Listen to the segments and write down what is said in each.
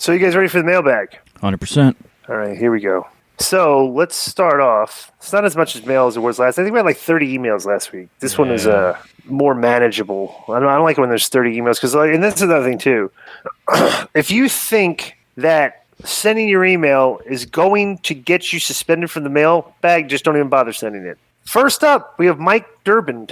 So you guys ready for the mailbag? 100%. All right, here we go. So let's start off. It's not as much as mail as it was last. I think we had like 30 emails last week. This one is more manageable. I don't like it when there's 30 emails because, and this is another thing too. If you think that sending your email is going to get you suspended from the mailbag, just don't even bother sending it. First up, we have Mike Durbin.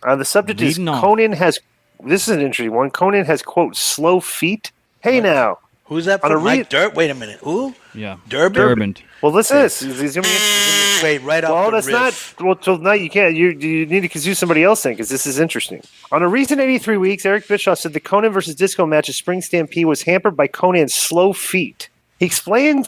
The subject is Conan has. This is an interesting one. Conan has, quote, slow feet. Hey, now. Who's that from? Mike Durbin? Wait a minute. Who? Yeah. Durbin. Well, listen to this. He's gonna be, wait, right off the riff. Well, till now you can't. You need to do somebody else then, because this is interesting. On a recent 83 Weeks, Eric Bischoff said the Conan versus Disco match at Spring Stampede was hampered by Conan's slow feet. He explained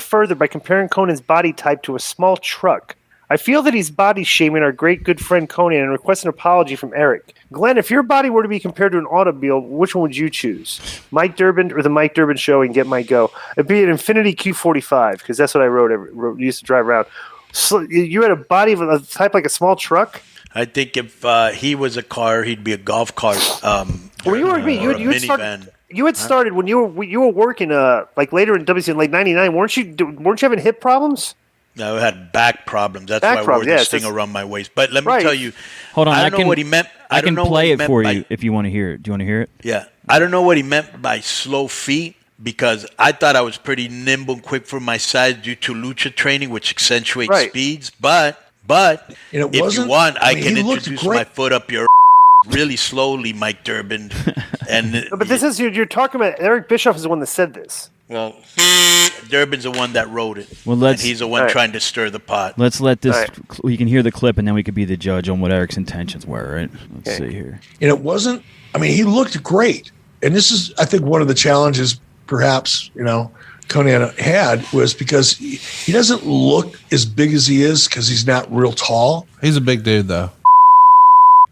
further by comparing Conan's body type to a small truck. I feel that he's body shaming our great good friend Conan and requests an apology from Eric. Glenn, if your body were to be compared to an automobile, which one would you choose? Mike Durbin or the Mike Durbin Show and Get My Go? It'd be an Infiniti Q45 because that's what I used to drive around. So you had a body of a type like a small truck? I think if he was a car, he'd be a golf cart. Well, you were me. You had started when you were working like later in WC in like '99. Weren't you having hip problems? No, I had back problems. That's why I wore this thing around my waist. But let me tell you, hold on, I don't know what he meant. I can play it for you if you want to hear it. Do you want to hear it? Yeah. I don't know what he meant by slow feet because I thought I was pretty nimble and quick for my size due to lucha training, which accentuates speeds. But if you want, I can introduce my foot up your really slowly, Mike Durbin. And but this is you're talking about Eric Bischoff is the one that said this. Well, Durbin's the one that wrote it. Well, and he's the one trying to stir the pot. Let's let this. We can hear the clip, and then we could be the judge on what Eric's intentions were. Right? Let's see here. And it wasn't. I mean, he looked great, and this is, I think, one of the challenges, perhaps Conan had was because he doesn't look as big as he is because he's not real tall. He's a big dude, though.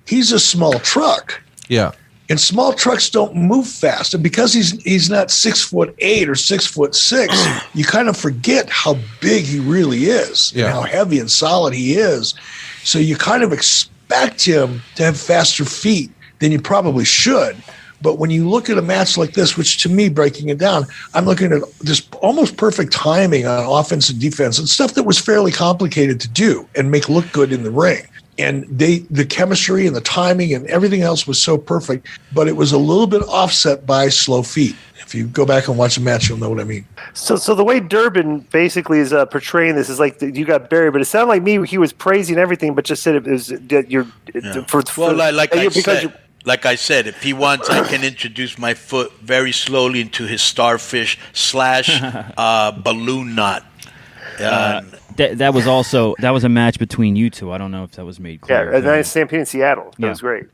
He's a small truck. Yeah. And small trucks don't move fast. And because he's not 6'8" or 6'6", you kind of forget how big he really is and how heavy and solid he is. So you kind of expect him to have faster feet than you probably should. But when you look at a match like this, which to me, breaking it down, I'm looking at just almost perfect timing on offense and defense and stuff that was fairly complicated to do and make look good in the ring. And the chemistry and the timing and everything else was so perfect, but it was a little bit offset by slow feet. If you go back and watch the match, you'll know what I mean. So the way Durbin basically is portraying this is like you got buried, but it sounded like me. He was praising everything, but just said it was like I said, if he wants, I can introduce my foot very slowly into his starfish / balloon knot. That was a match between you two. I don't know if that was made clear. Yeah, and then Stampede in Seattle. That was great.